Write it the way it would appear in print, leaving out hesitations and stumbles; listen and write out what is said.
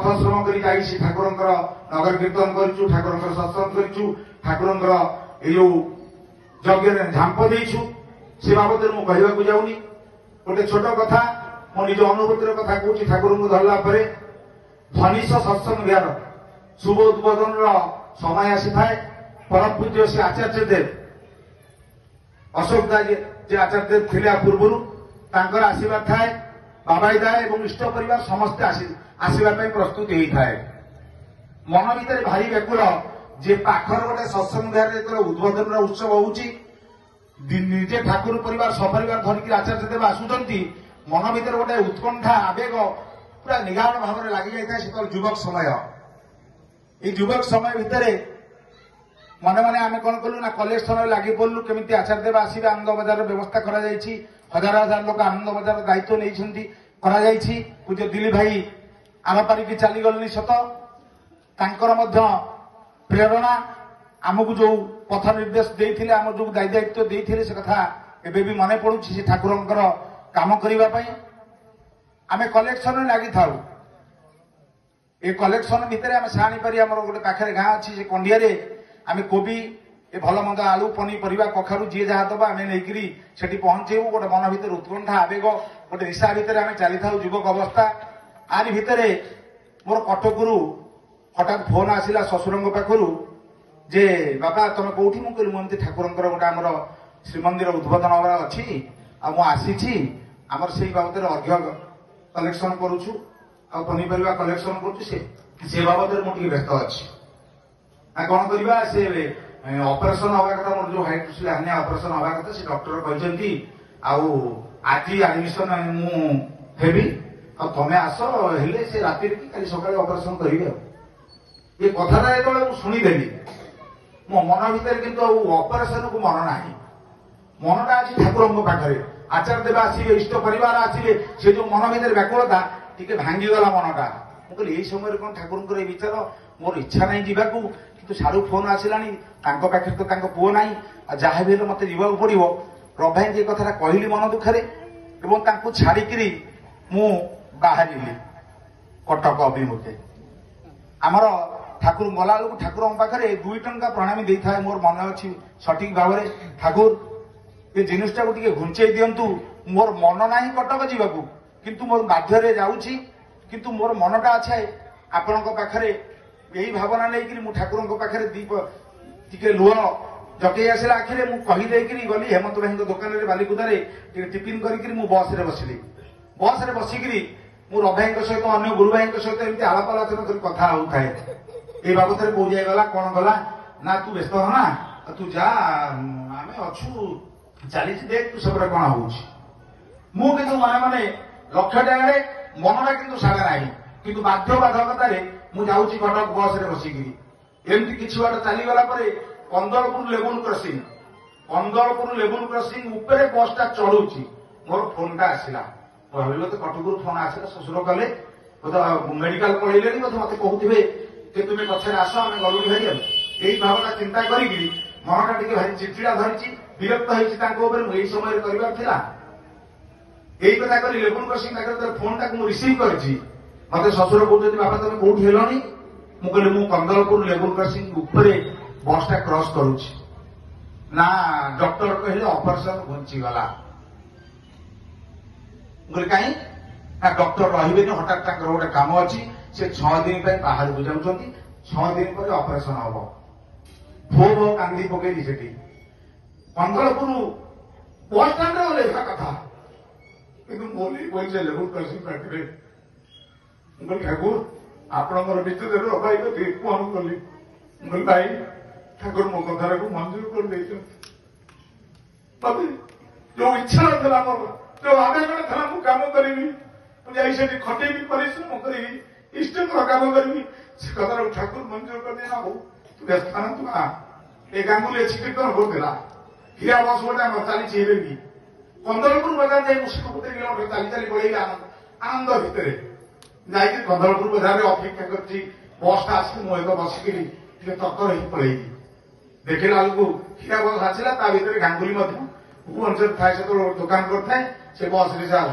पथश्रम कर ठाकुर नगर कीर्तन करूँ ठाकुर सत्संग करूँ ठाकुर यज्ञ झांप देचु से बाबद में कहवाक जाऊनी गोटे छोट कथा मो निज अनुभूतिर कथा कहूँ ठाकुर को धरला धनिष सत्संग विहार शुभ उद्बोधन समय आसी थाए परम पूज्य से आचार्य देव अशोक दास जे आचार्य देव थे पूर्व तांकर आशीर्वाद थाए बाबाई दाए और इष्ट परिवार समस्ते आसवाई प्रस्तुत होता है मन भर भारी व्याकुल जे पाखर गोटे सत्संग विहार जो उद्बोधन उत्सव होजे ठाकुर परिवार सपरिवार धरिक आचार्य देव आसुंच मन भर गोटे उत्कंठा आवेग पूरा निगाड़ भाव में लगी जाए से युवक समय ये युवक समय भितर मन मन आम कौन कलु ना कॉलेज समय लगी पड़लु केमी आचार्य देव आसवे आनंद बजार व्यवस्था कर हजार हजार लोक आनंद बजार दायित्व नहीं पूज्य दिलीप भाई आम पारिकी चलीगले सत तांकर प्रेरणा आमको जो पथ निर्देश देते आम जो दायित्व देते से कथा एबे भी मन पड़ू से ठाकुर काम करने आम कलेक्शन लगी था ये कलेक्शन भितर आम साणीपारी आम गोटे पाखे गाँ अच्छी से कंडिया आम कोबी ए भल मंद आलू पनीपरिया कखारू जी जहाँ दबा आम नहीं पहुंचेबू गोटे मन भर उत्कंठा आवेग गोटे निशा भितर आम चली था युवक अवस्था आरी भितर मोर कटकरू हठात फोन आसला शशुर पाखर जे बाबा तुम कौटी मुझे मुझे ठाकुर गोटे आमर श्रीमंदिर उद्बोधन हमार अच्छी आसी आमर से बाबद अर्घ्य कलेक्शन करुचु आ पनीपरिया कलेक्शन कर बाबद मुझे व्यस्त अच्छी कौन करवा से ऑपरेशन हवा कथा मोर जो हाइड्रोसिल हार्निया ऑपरेशन हवा कथा से डॉक्टर कहते आज एडमिशन मुझे तमें आस हेले से राति कि सकाଳେ ऑपरेशन करेंगे ये कथा जो शुणीदेली मो मन भर कि ऑपरेशन को मन ना मनटा अच्छी ठाकुर पाखे आचार्य देव आसवे इष्ट परिवार आसवे से जो मन भर व्याकुलता टी भांगीगला मनटा मुझे यही समय कौन ठाकुर विचार मोर इच्छा नहीं जावाक कि सारू फोन आसला पाखे तो पुओ ना जहाँ भी मत जावाक पड़ो प्रभाई ये कथा कहली मन दुखरे छाड़ी मु बाहर कटक अभिमुखे आमर ठाकुर गला बेलू ठाकुर पाखे 2 टंका प्रणामी दे था मोर मन अच्छी सठिक भाव में ठाकुर ये जिनटा को घुंचे दिंतु मोर मन ना कटक जावाक किंतु मोर बाध्य जाऊँगी किंतु मोर मनटा अच्छे आपण पाखे यही भावना लेकिन मु ठाकुर पाखे दीप टे लुह जटे आसला आखिरे मु कहीदे गली हेमंत भाई दुकान में बालिकुदारे टिफिन करी बस रे बसिली बस रे बसिकी मु रभाई सहित अन्य गुरु भाई सहित एमती आलाप आलोचना कर कथा होताए ये बाबद में कौ जाएगा कौन गला ना तू व्यस्त होना तू जा आम अच्छू चली देख तू सब कौन हो मुझे मन मन लक्ष्य टाइम मनटा कि साढ़े ना कि बाध्यबाधकतार मुझे कटक बस रे बसिकी एमती किसी बाट चलीगला कंदलपुर लेवल क्रसिंग उपरे बसटा चढ़ुची मोर फोन टा आसला भाविल तो कटकू फोन आसला शशुर कले मेडिकल पढ़े मत कहते कि तुम्हें पछे आस आम गलु भाई यही भावना चिंता करी मनटा टी भाई चिड़चिड़ा धरी विरक्त होती यही समय कर यही कथा कर लेवल क्रसिंग फोन टाक रिसीव कर मत शशुर कहते बाबा तुम कौटी हेलनी मुझे कंदलपुर लेवल क्रसिंग उपरे बसटा क्रॉस करुच्ची ना डॉक्टर कहले ऑपरेशन घुंचीगला कहीं ना डॉक्टर रही हठात गोटे काम अच्छी से 6 दिन बाहर को जाऊँच 6 दिन पर ऑपरेशन हम भो भो कांदी पकईली से कंदलपुर बस स्टाण्ड ओल्हा कथा कि मोदी लेवल क्रसिंग पार्टी मुझे ठाकुर आपणकर निश्चित रखाई फोन कली भाई ठाकुर मो कथा को मंजूर कर जो इच्छा ना जो आवेदन था मुझे कम करी मुझे खटेबी परिश्रम करी इष्ट कम करी से कथा ठाकुर मंजूर कर देना हो तू व्यस्त ना तू आ ए गांगुली कीर्तन होता हीरा बस गोटे चली भी कंदलपुर बजार जाए 70 किलोमीटर चली चली पड़े आनंद भितर जाकि कंदलपुर बजार अपेक्षा कर बसटा आस मुझे बसिकी तत्पर हो पड़े देखला बेलू हीरा बस आसला भितर गांगुली भुवनेश्वर थाए से दुकान करता है से बस रे से आस